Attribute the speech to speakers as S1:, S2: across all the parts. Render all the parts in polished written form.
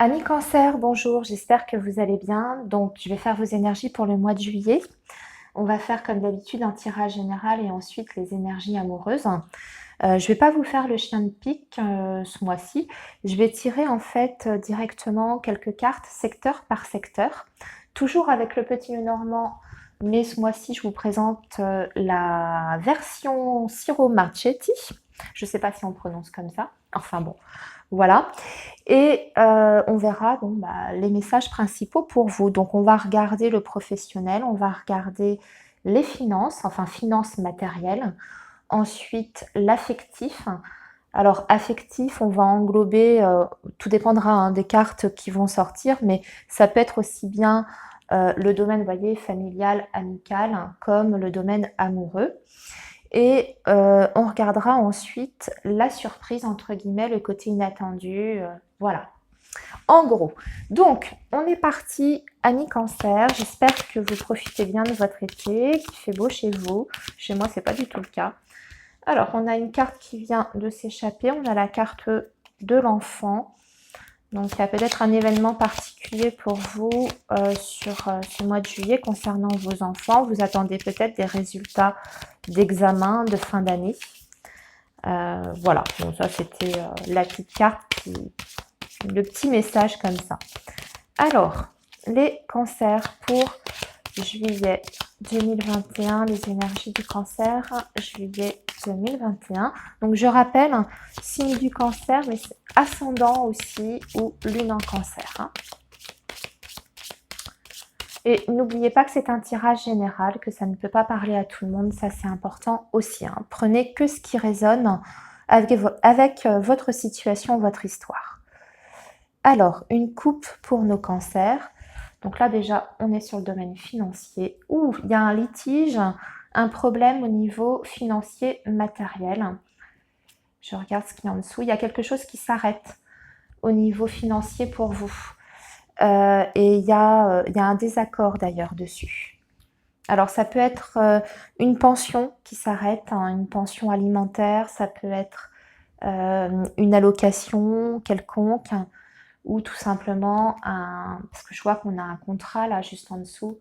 S1: Amis Cancer, bonjour, j'espère que vous allez bien. Donc, je vais faire vos énergies pour le mois de juillet. On va faire comme d'habitude un tirage général et ensuite les énergies amoureuses. Je ne vais pas vous faire le chien de pique ce mois-ci. Je vais tirer en fait directement quelques cartes secteur par secteur. Toujours avec le petit Lenormand, mais ce mois-ci, je vous présente la version Siro Marchetti. Je ne sais pas si on prononce comme ça. Enfin bon, voilà. Et on verra les messages principaux pour vous. Donc on va regarder le professionnel, on va regarder les finances, enfin finances matérielles. Ensuite l'affectif. Alors affectif, on va englober, tout dépendra des cartes qui vont sortir, mais ça peut être aussi bien le domaine, vous voyez, familial, amical, comme le domaine amoureux. Et on regardera ensuite la surprise, entre guillemets, le côté inattendu, voilà. En gros, donc on est parti, amis Cancer, j'espère que vous profitez bien de votre été, qu'il fait beau chez vous. Chez moi, c'est pas du tout le cas. Alors, on a une carte qui vient de s'échapper, on a la carte de l'enfant. Donc, il y a peut-être un événement particulier pour vous sur ce mois de juillet concernant vos enfants. Vous attendez peut-être des résultats d'examen de fin d'année. Voilà, donc ça c'était la petite carte, le petit message comme ça. Alors, les cancers pour juillet 2021, les énergies du cancer, juillet 2021. Donc je rappelle, signe du cancer, mais ascendant aussi ou lune en cancer. Hein. Et n'oubliez pas que c'est un tirage général, que ça ne peut pas parler à tout le monde, ça c'est important aussi. Hein. Prenez que ce qui résonne avec votre situation, votre histoire. Alors, une coupe pour nos cancers. Donc là déjà, on est sur le domaine financier. Ouh, il y a un litige, un problème au niveau financier matériel. Je regarde ce qu'il y a en dessous. Il y a quelque chose qui s'arrête au niveau financier pour vous. Et il y a un désaccord d'ailleurs dessus. Alors ça peut être une pension qui s'arrête, hein, une pension alimentaire, ça peut être une allocation quelconque, ou tout simplement parce que je vois qu'on a un contrat là juste en dessous,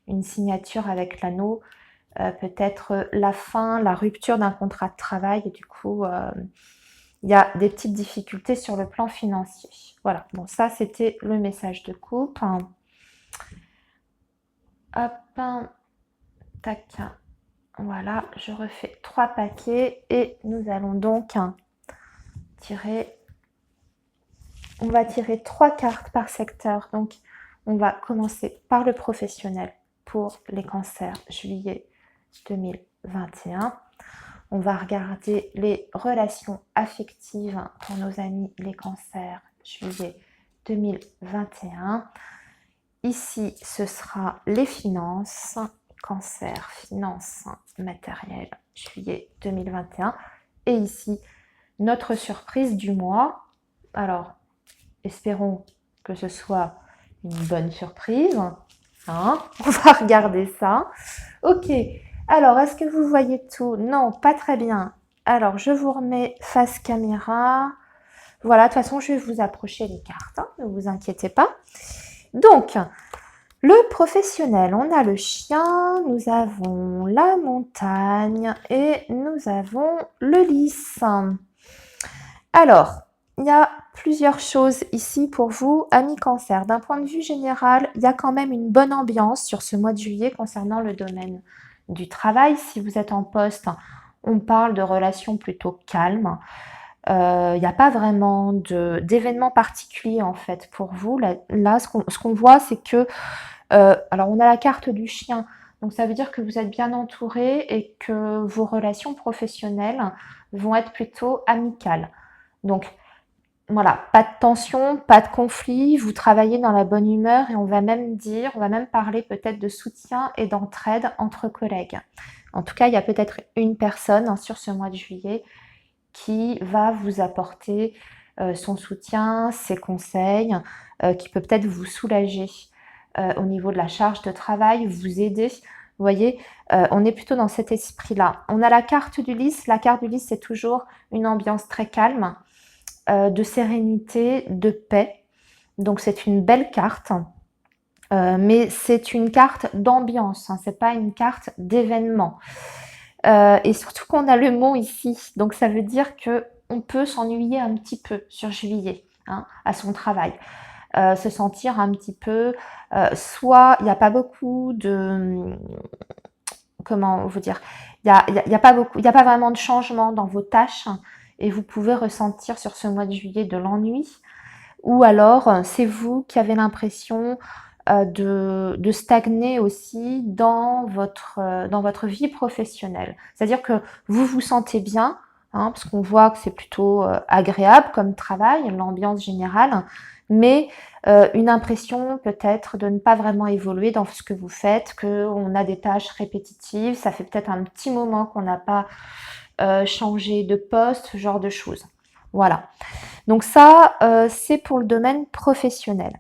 S1: une signature avec l'anneau, peut-être la fin, la rupture d'un contrat de travail, et du coup il y a des petites difficultés sur le plan financier. Voilà, bon ça c'était le message de coupe. Hop, tac, voilà, je refais 3 paquets et nous allons donc tirer. On va tirer 3 cartes par secteur. Donc, on va commencer par le professionnel pour les cancers juillet 2021. On va regarder les relations affectives pour nos amis les cancers juillet 2021. Ici, ce sera les finances, cancer, finances matérielles, juillet 2021. Et ici, notre surprise du mois. Alors, espérons que ce soit une bonne surprise. Hein, on va regarder ça. Ok, alors est-ce que vous voyez tout? Non, pas très bien. Alors, je vous remets face caméra. Voilà, de toute façon, je vais vous approcher les cartes. Hein, ne vous inquiétez pas. Donc, le professionnel, on a le chien, nous avons la montagne et nous avons le lys. Alors, il y a plusieurs choses ici pour vous, amis cancer. D'un point de vue général, il y a quand même une bonne ambiance sur ce mois de juillet concernant le domaine du travail. Si vous êtes en poste, on parle de relations plutôt calmes. Il n'y a pas vraiment d'événements particuliers en fait pour vous. Là ce qu'on voit, c'est que alors on a la carte du chien, donc ça veut dire que vous êtes bien entouré et que vos relations professionnelles vont être plutôt amicales. Donc voilà, pas de tension, pas de conflit, vous travaillez dans la bonne humeur et on va même parler peut-être de soutien et d'entraide entre collègues. En tout cas, il y a peut-être une personne sur ce mois de juillet qui va vous apporter son soutien, ses conseils, qui peut peut-être vous soulager au niveau de la charge de travail, vous aider. Vous voyez, on est plutôt dans cet esprit-là. On a la carte du lys. La carte du lys, c'est toujours une ambiance très calme, de sérénité, de paix. Donc c'est une belle carte, mais c'est une carte d'ambiance, hein, c'est pas une carte d'événement. Et surtout qu'on a le mont ici, donc ça veut dire que on peut s'ennuyer un petit peu sur juillet, hein, à son travail. Se sentir un petit peu, soit il n'y a pas beaucoup de, comment vous dire, il y a pas beaucoup, il n'y a pas vraiment de changement dans vos tâches et vous pouvez ressentir sur ce mois de juillet de l'ennui, ou alors c'est vous qui avez l'impression de stagner aussi dans votre vie professionnelle. C'est-à-dire que vous vous sentez bien, hein, parce qu'on voit que c'est plutôt agréable comme travail, l'ambiance générale, mais une impression peut-être de ne pas vraiment évoluer dans ce que vous faites, qu'on a des tâches répétitives, ça fait peut-être un petit moment qu'on n'a pas changé de poste, ce genre de choses. Voilà. Donc ça, c'est pour le domaine professionnel.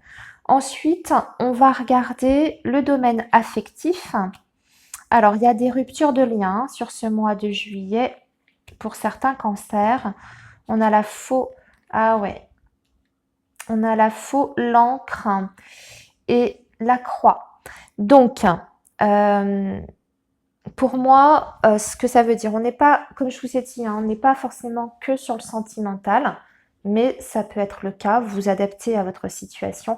S1: Ensuite, on va regarder le domaine affectif. Alors, il y a des ruptures de liens sur ce mois de juillet pour certains cancers. On a la faux, ah ouais, on a la faux, l'encre et la croix. Donc, pour moi, ce que ça veut dire, on n'est pas, comme je vous ai dit, hein, on n'est pas forcément que sur le sentimental, mais ça peut être le cas, vous vous adaptez à votre situation.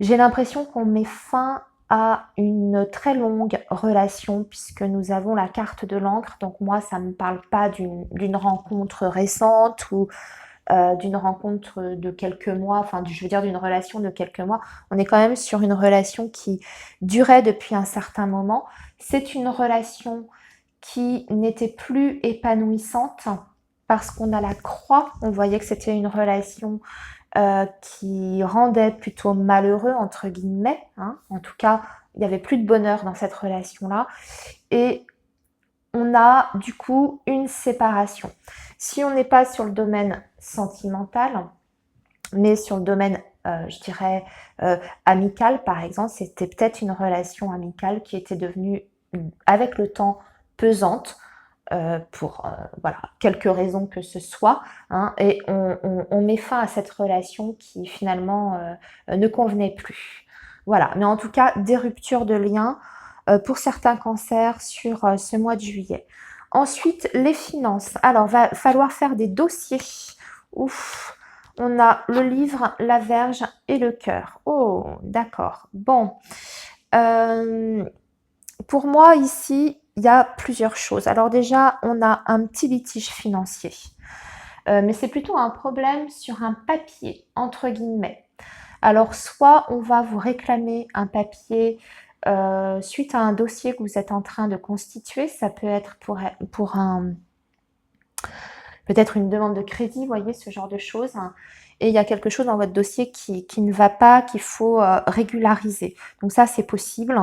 S1: J'ai l'impression qu'on met fin à une très longue relation puisque nous avons la carte de l'encre. Donc moi, ça ne me parle pas d'une rencontre récente ou d'une rencontre de quelques mois, enfin je veux dire d'une relation de quelques mois. On est quand même sur une relation qui durait depuis un certain moment. C'est une relation qui n'était plus épanouissante parce qu'on a la croix. On voyait que c'était une relation qui rendait plutôt malheureux, entre guillemets, hein. En tout cas, il n'y avait plus de bonheur dans cette relation-là. Et on a du coup une séparation. Si on n'est pas sur le domaine sentimental, mais sur le domaine, je dirais, amical, par exemple, c'était peut-être une relation amicale qui était devenue, avec le temps, pesante, pour voilà, quelques raisons que ce soit, hein, et on met fin à cette relation qui finalement ne convenait plus. Voilà, mais en tout cas, des ruptures de liens pour certains cancers sur ce mois de juillet. Ensuite, les finances. Alors, va falloir faire des dossiers. Ouf, on a le livre, la Vierge et le cœur. Oh, d'accord. Bon. Pour moi, ici, il y a plusieurs choses. Alors déjà, on a un petit litige financier. Mais c'est plutôt un problème sur un papier, entre guillemets. Alors, soit on va vous réclamer un papier suite à un dossier que vous êtes en train de constituer. Ça peut être pour un peut-être une demande de crédit, vous voyez, ce genre de choses. Et il y a quelque chose dans votre dossier qui ne va pas, qu'il faut régulariser. Donc ça, c'est possible.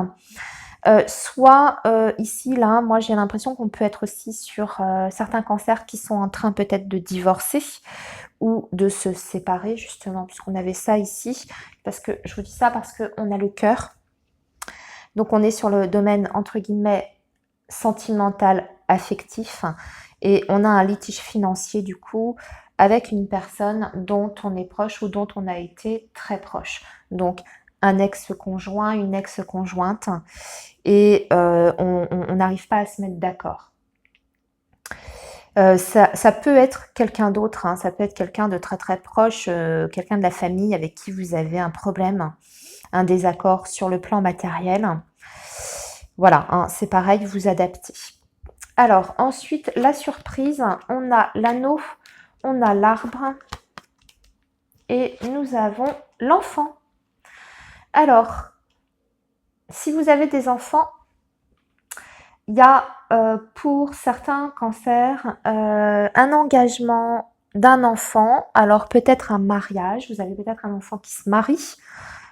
S1: Soit ici, là, moi j'ai l'impression qu'on peut être aussi sur certains cancers qui sont en train peut-être de divorcer ou de se séparer justement, puisqu'on avait ça ici. Parce que je vous dis ça parce qu'on a le cœur. Donc on est sur le domaine entre guillemets sentimental, affectif, et on a un litige financier du coup avec une personne dont on est proche ou dont on a été très proche. Donc un ex-conjoint, une ex-conjointe, et on n'arrive pas à se mettre d'accord. Ça peut être quelqu'un d'autre, hein, ça peut être quelqu'un de très très proche, quelqu'un de la famille avec qui vous avez un problème, un désaccord sur le plan matériel. Voilà, hein, c'est pareil, vous adaptez. Alors ensuite, la surprise, on a l'anneau, on a l'arbre et nous avons l'enfant. Alors, si vous avez des enfants, il y a pour certains cancers un engagement d'un enfant, alors peut-être un mariage, vous avez peut-être un enfant qui se marie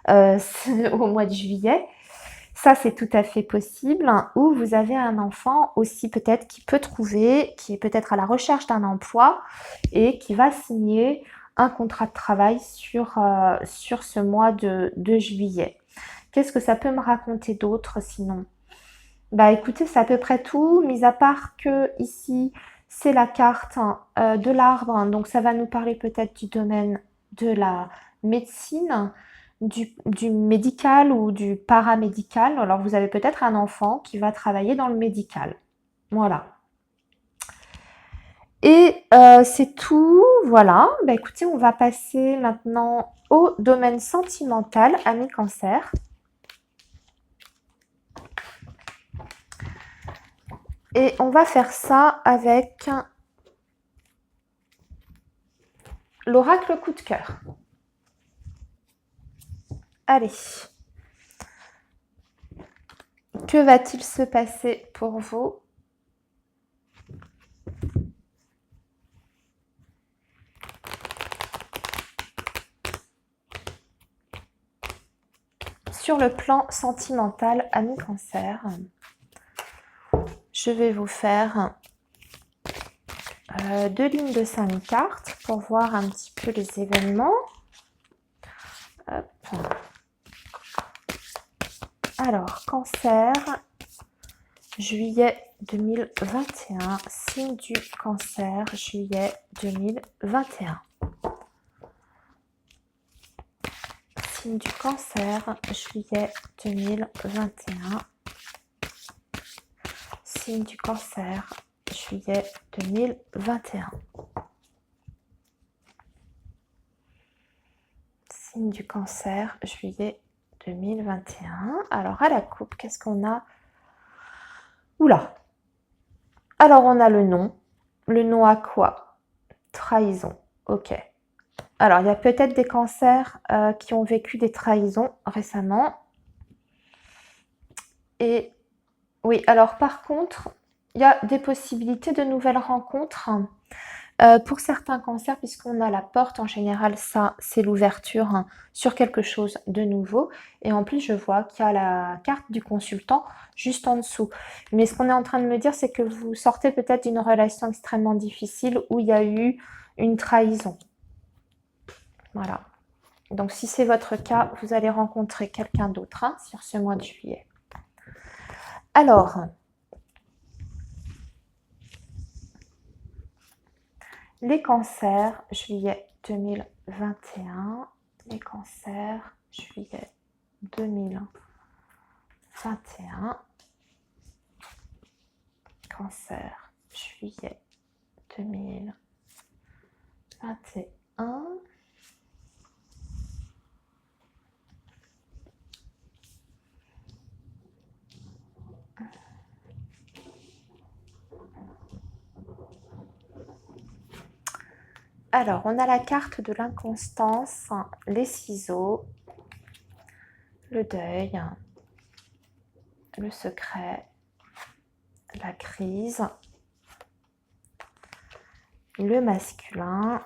S1: au mois de juillet, ça c'est tout à fait possible, ou vous avez un enfant aussi peut-être qui peut trouver, qui est peut-être à la recherche d'un emploi et qui va signer un contrat de travail sur ce mois de juillet. Qu'est-ce que ça peut me raconter d'autre sinon? Bah écoutez, c'est à peu près tout, mis à part que ici, c'est la carte de l'arbre, donc ça va nous parler peut-être du domaine de médecine, du médical ou du paramédical. Alors vous avez peut-être un enfant qui va travailler dans le médical. Voilà. Et c'est tout, voilà. Bah, écoutez, on va passer maintenant au domaine sentimental, ami Cancer. Et on va faire ça avec l'oracle coup de cœur. Allez. Que va-t-il se passer pour vous ? Sur le plan sentimental, ami Cancer, je vais vous faire 2 lignes de 5 cartes pour voir un petit peu les événements. Hop. Alors, Cancer, juillet 2021, signe du Cancer, juillet 2021. Signe du Cancer, juillet 2021. Signe du Cancer, juillet 2021. Signe du Cancer, juillet 2021. Alors, à la coupe, qu'est-ce qu'on a ? Oula. Alors, on a le nom. Le nom à quoi ? Trahison. Ok. Alors, il y a peut-être des cancers qui ont vécu des trahisons récemment. Et oui, alors par contre, il y a des possibilités de nouvelles rencontres. Pour certains cancers, puisqu'on a la porte, en général, ça, c'est l'ouverture sur quelque chose de nouveau. Et en plus, je vois qu'il y a la carte du consultant juste en dessous. Mais ce qu'on est en train de me dire, c'est que vous sortez peut-être d'une relation extrêmement difficile où il y a eu une trahison. Voilà. Donc, si c'est votre cas, vous allez rencontrer quelqu'un d'autre sur ce mois de juillet. Alors, les cancers, juillet 2021. Les cancers, juillet 2021. Cancer, juillet 2021. Alors, on a la carte de l'inconstance, les ciseaux, le deuil, le secret, la crise, le masculin,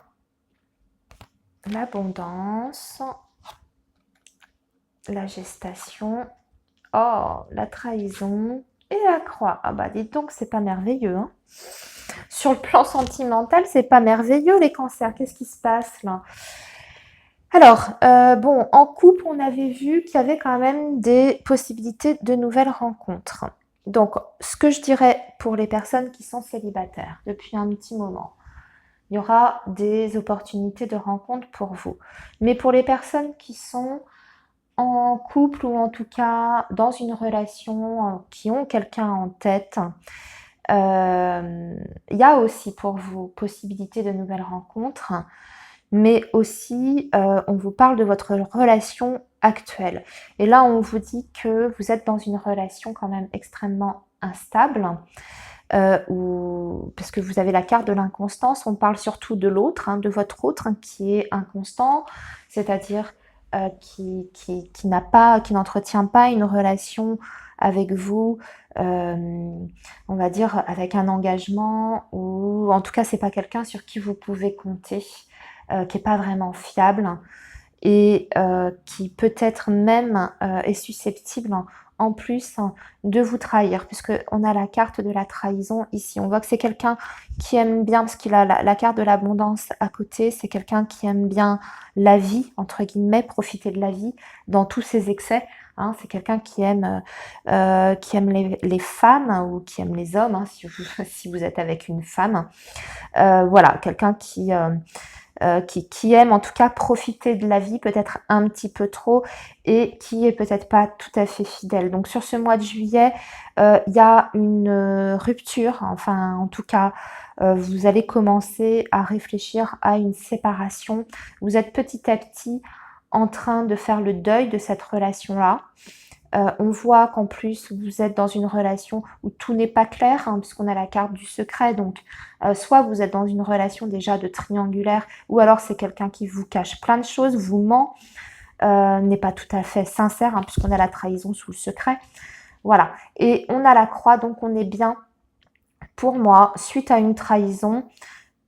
S1: l'abondance, la gestation, oh, la trahison et la croix. Ah bah dites donc, c'est pas merveilleux, hein. Sur le plan sentimental, c'est pas merveilleux les cancers. Qu'est-ce qui se passe là ? Alors, bon, en couple, on avait vu qu'il y avait quand même des possibilités de nouvelles rencontres. Donc, ce que je dirais pour les personnes qui sont célibataires depuis un petit moment, il y aura des opportunités de rencontre pour vous. Mais pour les personnes qui sont en couple ou en tout cas dans une relation, qui ont quelqu'un en tête, il y a aussi pour vous possibilité de nouvelles rencontres, mais aussi on vous parle de votre relation actuelle. Et là, on vous dit que vous êtes dans une relation quand même extrêmement instable, parce que vous avez la carte de l'inconstance. On parle surtout de l'autre, de votre autre qui est inconstant, c'est-à-dire qui n'entretient pas une relation avec vous, on va dire avec un engagement, ou en tout cas c'est pas quelqu'un sur qui vous pouvez compter, qui est pas vraiment fiable et qui peut-être même est susceptible en plus de vous trahir, puisqu'on a la carte de la trahison ici. On voit que c'est quelqu'un qui aime bien, parce qu'il a la carte de l'abondance à côté, c'est quelqu'un qui aime bien la vie, entre guillemets, profiter de la vie dans tous ses excès. C'est quelqu'un qui aime les femmes ou qui aime les hommes, si vous êtes avec une femme. Voilà, quelqu'un qui qui aime en tout cas profiter de la vie, peut-être un petit peu trop, et qui est peut-être pas tout à fait fidèle. Donc sur ce mois de juillet, il y a une rupture, enfin en tout cas, vous allez commencer à réfléchir à une séparation. Vous êtes petit à petit en train de faire le deuil de cette relation-là. On voit qu'en plus, vous êtes dans une relation où tout n'est pas clair, hein, puisqu'on a la carte du secret. Donc, soit vous êtes dans une relation déjà de triangulaire, ou alors c'est quelqu'un qui vous cache plein de choses, vous ment, n'est pas tout à fait sincère, hein, puisqu'on a la trahison sous le secret. Voilà. Et on a la croix, donc on est bien, pour moi, suite à une trahison.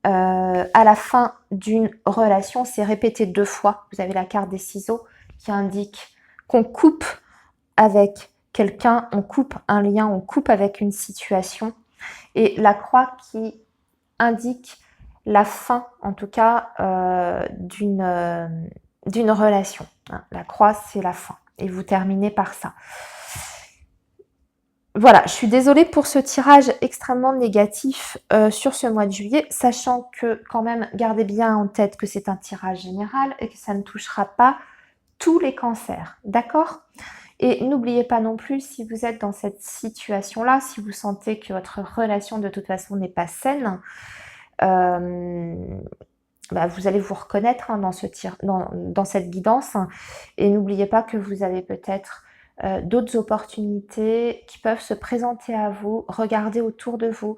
S1: À la fin d'une relation, c'est répété 2 fois. Vous avez la carte des ciseaux qui indique qu'on coupe avec quelqu'un, on coupe un lien, on coupe avec une situation. Et la croix qui indique la fin, en tout cas, d'une relation. La croix, c'est la fin. Et vous terminez par ça. Voilà, je suis désolée pour ce tirage extrêmement négatif sur ce mois de juillet, sachant que quand même, gardez bien en tête que c'est un tirage général et que ça ne touchera pas tous les cancers, d'accord? Et n'oubliez pas non plus, si vous êtes dans cette situation-là, si vous sentez que votre relation de toute façon n'est pas saine, vous allez vous reconnaître hein, dans cette guidance. Et n'oubliez pas que vous avez peut-être d'autres opportunités qui peuvent se présenter à vous. Regardez autour de vous.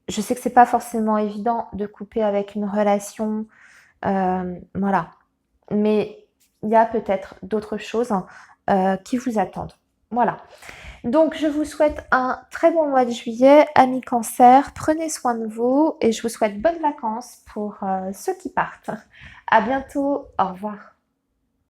S1: Je sais que c'est pas forcément évident de couper avec une relation, voilà. Mais il y a peut-être d'autres choses qui vous attendent. Voilà. Donc, je vous souhaite un très bon mois de juillet, amis Cancer. Prenez soin de vous et je vous souhaite bonnes vacances pour ceux qui partent. À bientôt. Au revoir.